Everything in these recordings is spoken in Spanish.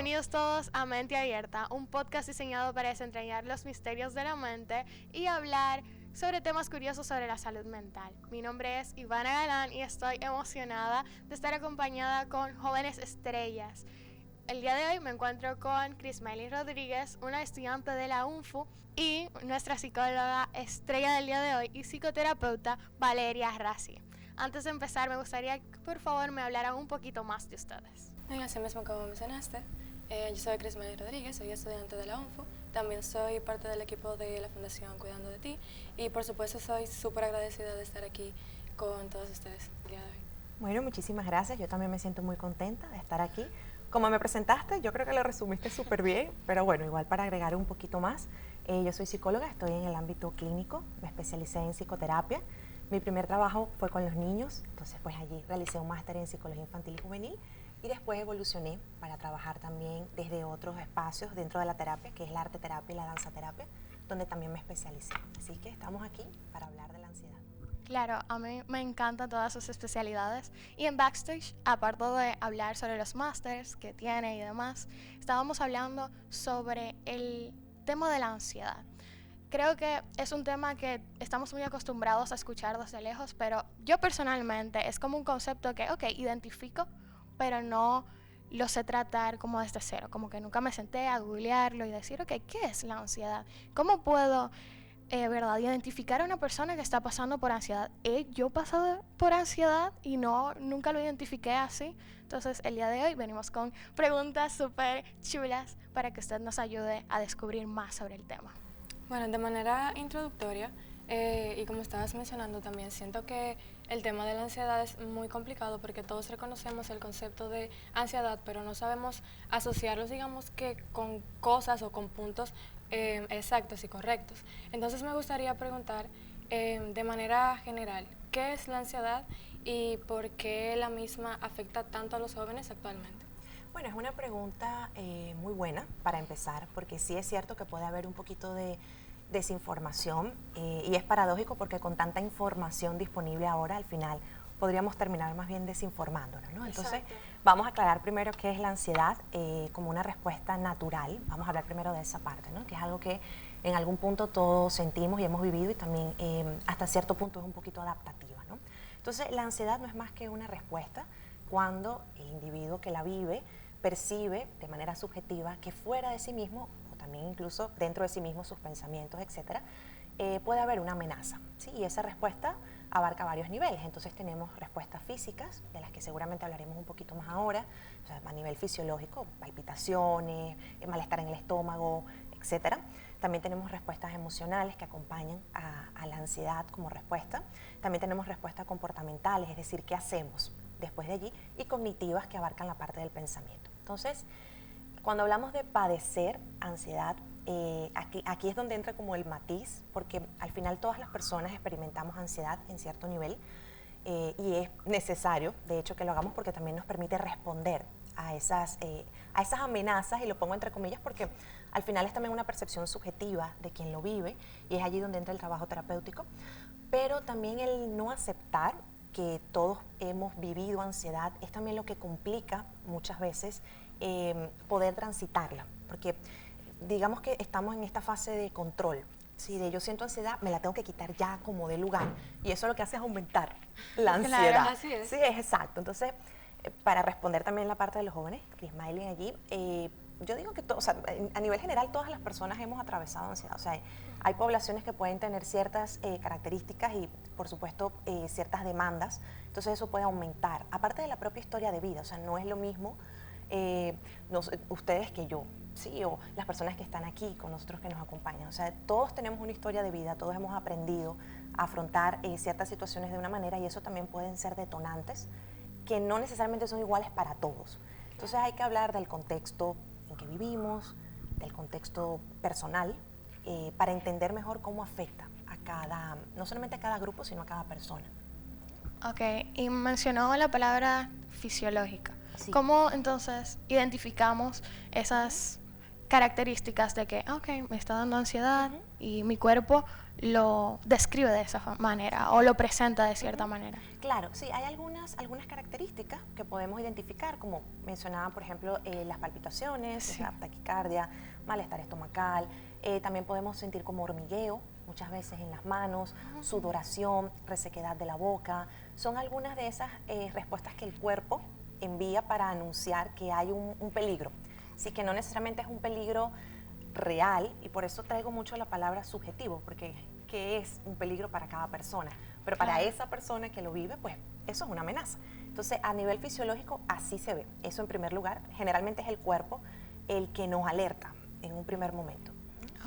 Bienvenidos todos a Mente Abierta, un podcast diseñado para desentrañar los misterios de la mente y hablar sobre temas curiosos sobre la salud mental. Mi nombre es Ivana Galán y estoy emocionada de estar acompañada con jóvenes estrellas. El día de hoy me encuentro con Crismaily Rodríguez, una estudiante de la UNFU, y nuestra psicóloga estrella del día de hoy y psicoterapeuta Valeria Rassi. Antes de empezar, me gustaría que por favor me hablaran un poquito más de ustedes. Así mismo como mencionaste, yo soy Crismaily Rodríguez, soy estudiante de la UNFU, también soy parte del equipo de la Fundación Cuidando de Ti y por supuesto soy súper agradecida de estar aquí con todos ustedes el día de hoy. Bueno, muchísimas gracias, yo también me siento muy contenta de estar aquí. Como me presentaste, yo creo que lo resumiste súper bien, pero bueno, igual para agregar un poquito más, yo soy psicóloga, estoy en el ámbito clínico, me especialicé en psicoterapia. Mi primer trabajo fue con los niños, entonces pues allí realicé un máster en psicología infantil y juvenil y después evolucioné para trabajar también desde otros espacios dentro de la terapia, que es la arte terapia y la danza terapia, donde también me especialicé. Así que estamos aquí para hablar de la ansiedad. Claro, a mí me encantan todas sus especialidades y en Backstage, aparte de hablar sobre los másters que tiene y demás, estábamos hablando sobre el tema de la ansiedad. Creo que es un tema que estamos muy acostumbrados a escuchar desde lejos, pero yo personalmente es como un concepto que, identifico, pero no lo sé tratar como desde cero, como que nunca me senté a googlearlo y decir, ¿qué es la ansiedad? ¿Cómo puedo ¿verdad? Identificar a una persona que está pasando por ansiedad? Yo he pasado por ansiedad y nunca lo identifiqué así. Entonces el día de hoy venimos con preguntas súper chulas para que usted nos ayude a descubrir más sobre el tema. Bueno, de manera introductoria, y como estabas mencionando también, siento que el tema de la ansiedad es muy complicado porque todos reconocemos el concepto de ansiedad, pero no sabemos asociarlos, digamos que con cosas o con puntos exactos y correctos. Entonces me gustaría preguntar de manera general, ¿qué es la ansiedad y por qué la misma afecta tanto a los jóvenes actualmente? Bueno, es una pregunta muy buena para empezar, porque sí es cierto que puede haber un poquito de desinformación y es paradójico porque con tanta información disponible ahora, al final podríamos terminar más bien desinformándonos, ¿no? Entonces, vamos a aclarar primero qué es la ansiedad como una respuesta natural. Vamos a hablar primero de esa parte, ¿no? Que es algo que en algún punto todos sentimos y hemos vivido y también hasta cierto punto es un poquito adaptativa, ¿no? Entonces, la ansiedad no es más que una respuesta cuando el individuo que la vive percibe de manera subjetiva que fuera de sí mismo, o también incluso dentro de sí mismo, sus pensamientos, etcétera, puede haber una amenaza, ¿sí? Y esa respuesta abarca varios niveles. Entonces tenemos respuestas físicas, de las que seguramente hablaremos un poquito más ahora, o sea, a nivel fisiológico, palpitaciones, malestar en el estómago, etcétera. También tenemos respuestas emocionales que acompañan a la ansiedad como respuesta. También tenemos respuestas comportamentales, es decir, qué hacemos después de allí, y cognitivas que abarcan la parte del pensamiento. Entonces, cuando hablamos de padecer ansiedad, aquí es donde entra como el matiz, porque al final todas las personas experimentamos ansiedad en cierto nivel y es necesario, de hecho, que lo hagamos porque también nos permite responder a esas amenazas, y lo pongo entre comillas porque al final es también una percepción subjetiva de quien lo vive y es allí donde entra el trabajo terapéutico, pero también el no aceptar que todos hemos vivido ansiedad es también lo que complica muchas veces poder transitarla, porque digamos que estamos en esta fase de control, ¿sí? De yo siento ansiedad, me la tengo que quitar ya como de lugar, y eso lo que hace es aumentar la ansiedad. Claro, así es. Sí, es exacto. Entonces, para responder también la parte de los jóvenes, Crismaily allí, yo digo que a nivel general todas las personas hemos atravesado ansiedad. O sea, hay poblaciones que pueden tener ciertas características y, por supuesto, ciertas demandas. Entonces eso puede aumentar. Aparte de la propia historia de vida, o sea, no es lo mismo ustedes que yo, ¿sí? O las personas que están aquí con nosotros que nos acompañan. O sea, todos tenemos una historia de vida, todos hemos aprendido a afrontar ciertas situaciones de una manera, y eso también pueden ser detonantes que no necesariamente son iguales para todos. Entonces hay que hablar del contexto en que vivimos, del contexto personal, para entender mejor cómo afecta a no solamente a cada grupo, sino a cada persona. Ok, y mencionó la palabra fisiológica. Sí. ¿Cómo entonces identificamos esas características de que, ok, me está dando ansiedad y mi cuerpo lo describe de esa manera o lo presenta de cierta manera. Claro, sí, hay algunas características que podemos identificar, como mencionaba, por ejemplo, las palpitaciones, la taquicardia, malestar estomacal, también podemos sentir como hormigueo, muchas veces en las manos, sudoración, resequedad de la boca. Son algunas de esas respuestas que el cuerpo envía para anunciar que hay un peligro. Así que no necesariamente es un peligro real, y por eso traigo mucho la palabra subjetivo, porque ¿qué es un peligro para cada persona? Pero para esa persona que lo vive, pues eso es una amenaza. Entonces, a nivel fisiológico, así se ve. Eso en primer lugar, generalmente es el cuerpo el que nos alerta en un primer momento.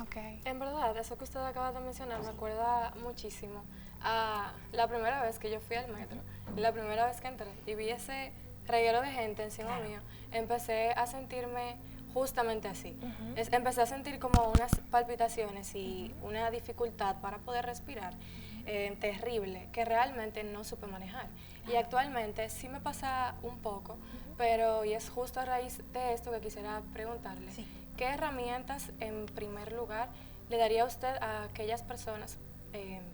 Okay. En verdad, eso que usted acaba de mencionar me acuerda muchísimo a la primera vez que yo fui al metro, la primera vez que entré y vi ese reguero de gente encima mío, empecé a sentirme justamente así. Empecé a sentir como unas palpitaciones y una dificultad para poder respirar terrible, que realmente no supe manejar. Y actualmente sí me pasa un poco, pero y es justo a raíz de esto que quisiera preguntarle. ¿Qué herramientas, en primer lugar, le daría usted a aquellas personas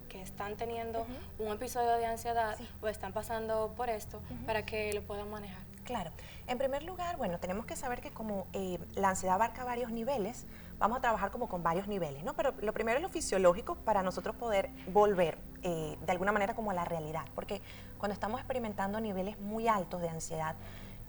que están teniendo un episodio de ansiedad o están pasando por esto para que lo puedan manejar? Claro. En primer lugar, bueno, tenemos que saber que como la ansiedad abarca varios niveles, vamos a trabajar como con varios niveles, ¿no? Pero lo primero es lo fisiológico para nosotros poder volver de alguna manera como a la realidad, porque cuando estamos experimentando niveles muy altos de ansiedad,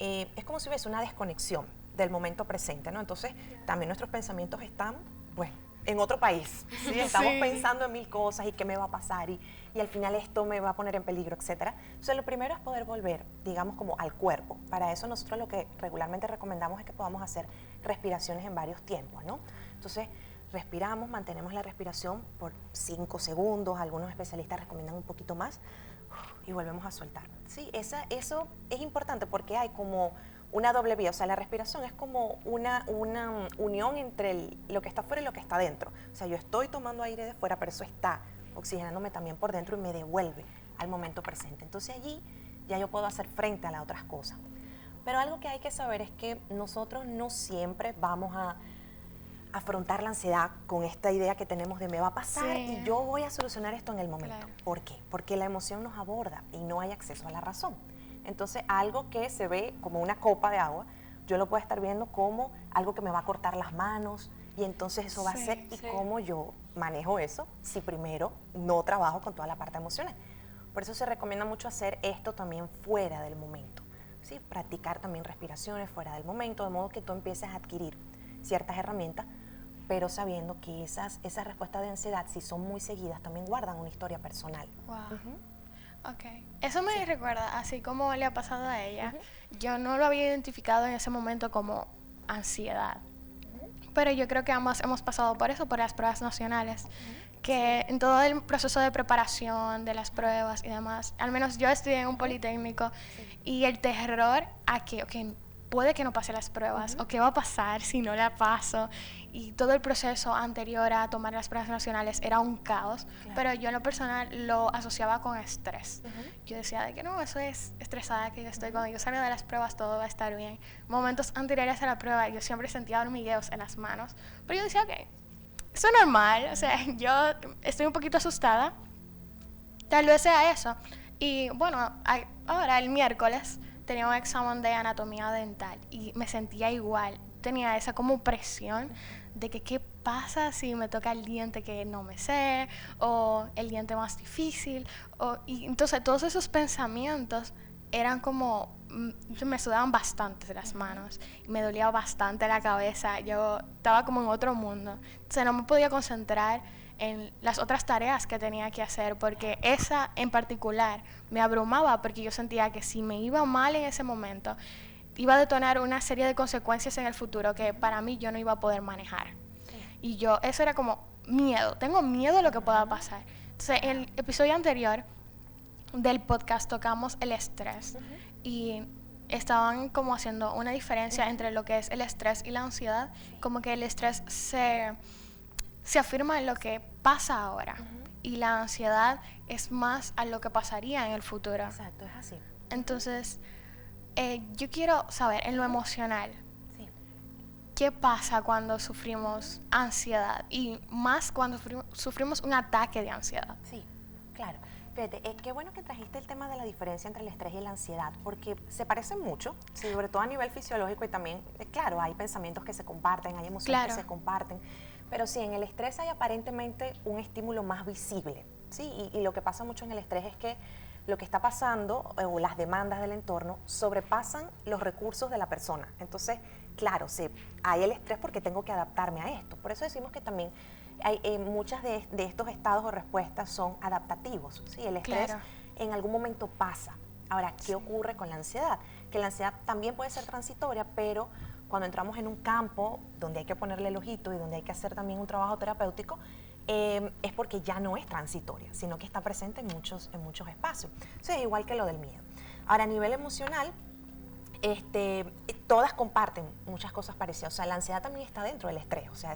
es como si hubiese una desconexión del momento presente, ¿no? Entonces, también nuestros pensamientos están, pues, en otro país, ¿sí? Estamos pensando en mil cosas y qué me va a pasar y al final esto me va a poner en peligro, etcétera. Entonces, lo primero es poder volver, digamos, como al cuerpo. Para eso nosotros lo que regularmente recomendamos es que podamos hacer respiraciones en varios tiempos, ¿no? Entonces, respiramos, mantenemos la respiración por 5 segundos, algunos especialistas recomiendan un poquito más, y volvemos a soltar. Sí, eso es importante porque hay como una doble vía, o sea, la respiración es como una unión entre lo que está afuera y lo que está dentro. O sea, yo estoy tomando aire de fuera, pero eso está oxigenándome también por dentro y me devuelve al momento presente. Entonces allí ya yo puedo hacer frente a las otras cosas. Pero algo que hay que saber es que nosotros no siempre vamos a afrontar la ansiedad con esta idea que tenemos de me va a pasar y yo voy a solucionar esto en el momento. Claro. ¿Por qué? Porque la emoción nos aborda y no hay acceso a la razón. Entonces, algo que se ve como una copa de agua, yo lo puedo estar viendo como algo que me va a cortar las manos y entonces eso va a ser, ¿y cómo yo manejo eso si primero no trabajo con toda la parte emocional? Por eso se recomienda mucho hacer esto también fuera del momento, ¿sí? Practicar también respiraciones fuera del momento, de modo que tú empieces a adquirir ciertas herramientas, pero sabiendo que esas respuestas de ansiedad, si son muy seguidas, también guardan una historia personal. Wow. Ok, eso me recuerda, así como le ha pasado a ella, yo no lo había identificado en ese momento como ansiedad, pero yo creo que ambas hemos pasado por eso, por las pruebas nacionales, que en todo el proceso de preparación de las pruebas y demás, al menos yo estudié en un politécnico y el terror a que, puede que no pase las pruebas o qué va a pasar si no la paso, y todo el proceso anterior a tomar las pruebas nacionales era un caos, pero yo en lo personal lo asociaba con estrés. Yo decía de que no, eso es estresada que yo estoy, cuando yo salga de las pruebas todo va a estar bien. Momentos anteriores a la prueba yo siempre sentía hormigueos en las manos, pero yo decía, ok, eso es normal, o sea, yo estoy un poquito asustada, tal vez sea eso. Y bueno, ahora el miércoles tenía un examen de anatomía dental y me sentía igual, tenía esa como presión de que qué pasa si me toca el diente que no me sé o el diente más difícil, y entonces todos esos pensamientos eran como, me sudaban bastante las manos, me dolía bastante la cabeza, yo estaba como en otro mundo, entonces no me podía concentrar en las otras tareas que tenía que hacer, porque esa en particular me abrumaba, porque yo sentía que si me iba mal en ese momento, iba a detonar una serie de consecuencias en el futuro que para mí yo no iba a poder manejar. Y eso era como miedo, tengo miedo de lo que pueda pasar. Entonces, en el episodio anterior del podcast tocamos el estrés y estaban como haciendo una diferencia entre lo que es el estrés y la ansiedad, como que el estrés se afirma en lo que pasa ahora y la ansiedad es más a lo que pasaría en el futuro. Exacto, es así. Entonces, yo quiero saber, en lo emocional, ¿qué pasa cuando sufrimos ansiedad? Y más cuando sufrimos un ataque de ansiedad. Sí, claro. Fíjate, qué bueno que trajiste el tema de la diferencia entre el estrés y la ansiedad, porque se parecen mucho, sobre todo a nivel fisiológico y también, claro, hay pensamientos que se comparten, hay emociones que se comparten, pero sí, en el estrés hay aparentemente un estímulo más visible, ¿sí? Y lo que pasa mucho en el estrés es que lo que está pasando o las demandas del entorno sobrepasan los recursos de la persona. Entonces, claro, hay el estrés porque tengo que adaptarme a esto. Por eso decimos que también muchas de estos estados o respuestas son adaptativos. ¿Sí? El estrés en algún momento pasa. Ahora, ¿qué ocurre con la ansiedad? Que la ansiedad también puede ser transitoria, pero cuando entramos en un campo donde hay que ponerle el ojito y donde hay que hacer también un trabajo terapéutico, es porque ya no es transitoria, sino que está presente en muchos espacios. O sea, igual que lo del miedo. Ahora, a nivel emocional, todas comparten muchas cosas parecidas. O sea, la ansiedad también está dentro del estrés. O sea,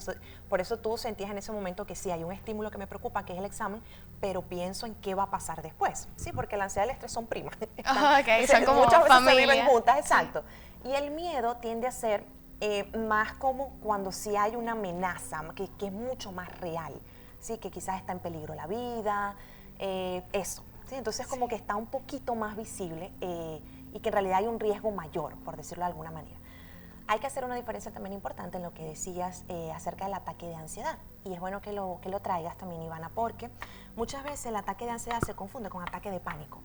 por eso tú sentías en ese momento que sí, hay un estímulo que me preocupa, que es el examen, pero pienso en qué va a pasar después. Sí, porque la ansiedad y el estrés son primas. Son como muchas veces familia. se viven juntas, exacto. Sí. Y el miedo tiende a ser más como cuando sí hay una amenaza, que es mucho más real. Sí, que quizás está en peligro la vida, eso. ¿Sí? Entonces como que está un poquito más visible y que en realidad hay un riesgo mayor, por decirlo de alguna manera. Hay que hacer una diferencia también importante en lo que decías acerca del ataque de ansiedad. Y es bueno que lo traigas también, Ivana, porque muchas veces el ataque de ansiedad se confunde con ataque de pánico.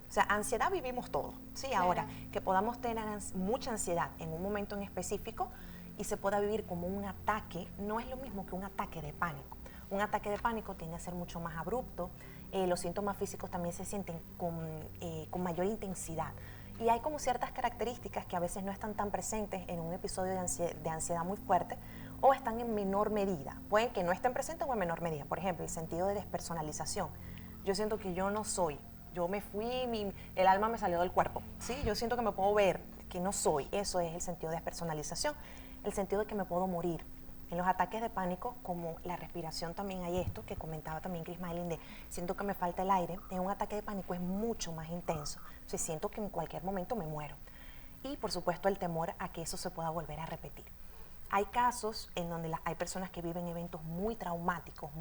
O sea, ansiedad vivimos todos, ¿sí? Claro. Ahora, que podamos tener mucha ansiedad en un momento en específico y se pueda vivir como un ataque, no es lo mismo que un ataque de pánico. Un ataque de pánico tiende a ser mucho más abrupto, los síntomas físicos también se sienten con mayor intensidad. Y hay como ciertas características que a veces no están tan presentes en un episodio de ansiedad muy fuerte o están en menor medida. Pueden que no estén presentes o en menor medida. Por ejemplo, el sentido de despersonalización. Yo siento que yo no soy, yo me fui, el alma me salió del cuerpo. ¿Sí? Yo siento que me puedo ver, que no soy. Eso es el sentido de despersonalización. El sentido de que me puedo morir. En los ataques de pánico, como la respiración también hay esto, que comentaba también Chris Smiling, de siento que me falta el aire, en un ataque de pánico es mucho más intenso. O sea, siento que en cualquier momento me muero. Y, por supuesto, el temor a que eso se pueda volver a repetir. Hay casos en donde hay personas que viven eventos muy traumáticos,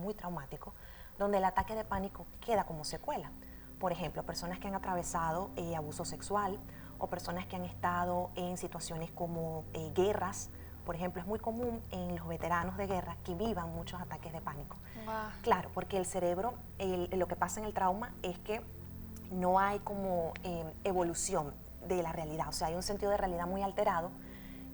donde el ataque de pánico queda como secuela. Por ejemplo, personas que han atravesado abuso sexual o personas que han estado en situaciones como guerras. Por ejemplo, es muy común en los veteranos de guerra que vivan muchos ataques de pánico. Wow. Claro, porque el cerebro, lo que pasa en el trauma es que no hay como evolución de la realidad. O sea, hay un sentido de realidad muy alterado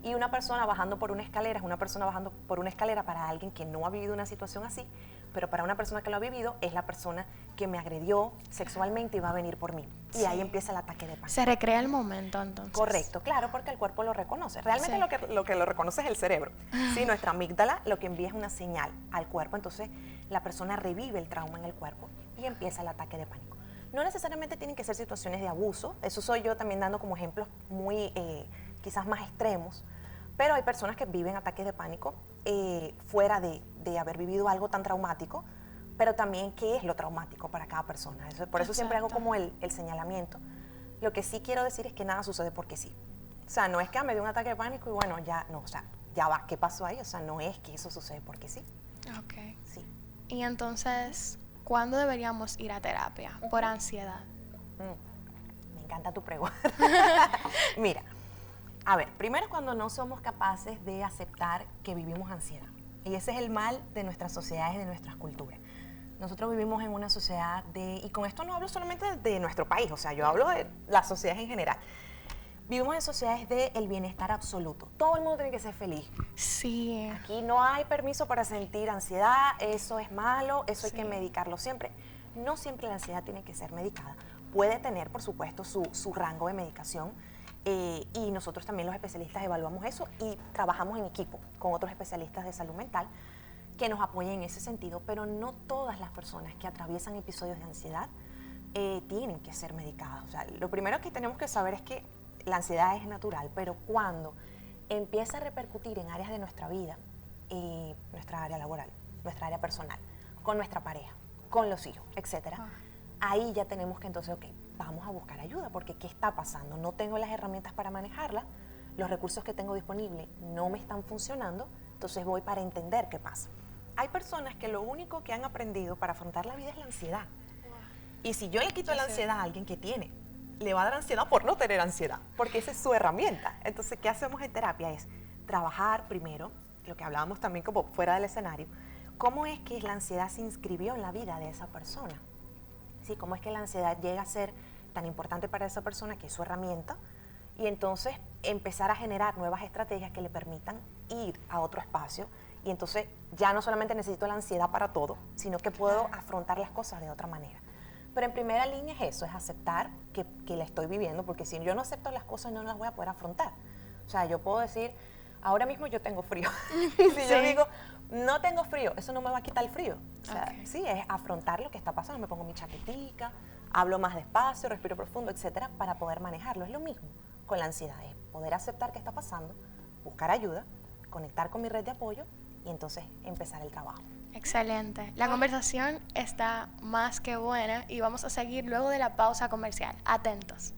y una persona bajando por una escalera es una persona bajando por una escalera para alguien que no ha vivido una situación así, pero para una persona que lo ha vivido es la persona que me agredió sexualmente y va a venir por mí. Y sí. Ahí empieza el ataque de pánico. Se recrea el momento entonces. Correcto, claro, porque el cuerpo lo reconoce. Realmente sí. lo que lo reconoce es el cerebro. Sí, nuestra amígdala lo que envía es una señal al cuerpo, entonces la persona revive el trauma en el cuerpo y empieza el ataque de pánico. No necesariamente tienen que ser situaciones de abuso, eso soy yo también dando como ejemplos muy quizás más extremos, pero hay personas que viven ataques de pánico fuera de haber vivido algo tan traumático, pero también qué es lo traumático para cada persona. Por eso siempre hago como el señalamiento. Lo que sí quiero decir es que nada sucede porque sí. O sea, no es que me dio un ataque de pánico y bueno, ya no, o sea, ya va, ¿qué pasó ahí? O sea, no es que eso sucede porque sí. Ok. Sí. Y entonces, ¿cuándo deberíamos ir a terapia por ansiedad? Me encanta tu pregunta. Mira, a ver, primero cuando no somos capaces de aceptar que vivimos ansiedad. Y ese es el mal de nuestras sociedades, de nuestras culturas. Nosotros vivimos en una sociedad y con esto no hablo solamente de nuestro país, o sea, yo hablo de las sociedades en general. Vivimos en sociedades del bienestar absoluto. Todo el mundo tiene que ser feliz. Sí. Aquí no hay permiso para sentir ansiedad, eso es malo, eso sí. Hay que medicarlo siempre. No siempre la ansiedad tiene que ser medicada. Puede tener, por supuesto, su rango de medicación y nosotros también los especialistas evaluamos eso y trabajamos en equipo con otros especialistas de salud mental que nos apoyen en ese sentido, pero no todas las personas que atraviesan episodios de ansiedad tienen que ser medicadas. O sea, lo primero que tenemos que saber es que la ansiedad es natural, pero cuando empieza a repercutir en áreas de nuestra vida, nuestra área laboral, nuestra área personal, con nuestra pareja, con los hijos, etcétera, ahí ya tenemos que entonces, ok, vamos a buscar ayuda, porque ¿qué está pasando? No tengo las herramientas para manejarla, los recursos que tengo disponibles no me están funcionando, entonces voy para entender qué pasa. Hay personas que lo único que han aprendido para afrontar la vida es la ansiedad. Y si yo le quito la ansiedad a alguien que tiene, le va a dar ansiedad por no tener ansiedad, porque esa es su herramienta. Entonces, ¿qué hacemos en terapia? Es trabajar primero, lo que hablábamos también como fuera del escenario, cómo es que la ansiedad se inscribió en la vida de esa persona. ¿Sí? Cómo es que la ansiedad llega a ser tan importante para esa persona, que es su herramienta, y entonces empezar a generar nuevas estrategias que le permitan ir a otro espacio. Y entonces ya no solamente necesito la ansiedad para todo, sino que puedo afrontar las cosas de otra manera. Pero en primera línea es eso, es aceptar que la estoy viviendo, porque si yo no acepto las cosas no las voy a poder afrontar. O sea, yo puedo decir, ahora mismo yo tengo frío. Y si yo digo, no tengo frío, eso no me va a quitar el frío. O sea, sí, es afrontar lo que está pasando. Me pongo mi chaquetica, hablo más despacio, respiro profundo, etcétera, para poder manejarlo. Es lo mismo con la ansiedad, es poder aceptar qué está pasando, buscar ayuda, conectar con mi red de apoyo y entonces empezar el trabajo. Excelente. La conversación está más que buena y vamos a seguir luego de la pausa comercial. Atentos.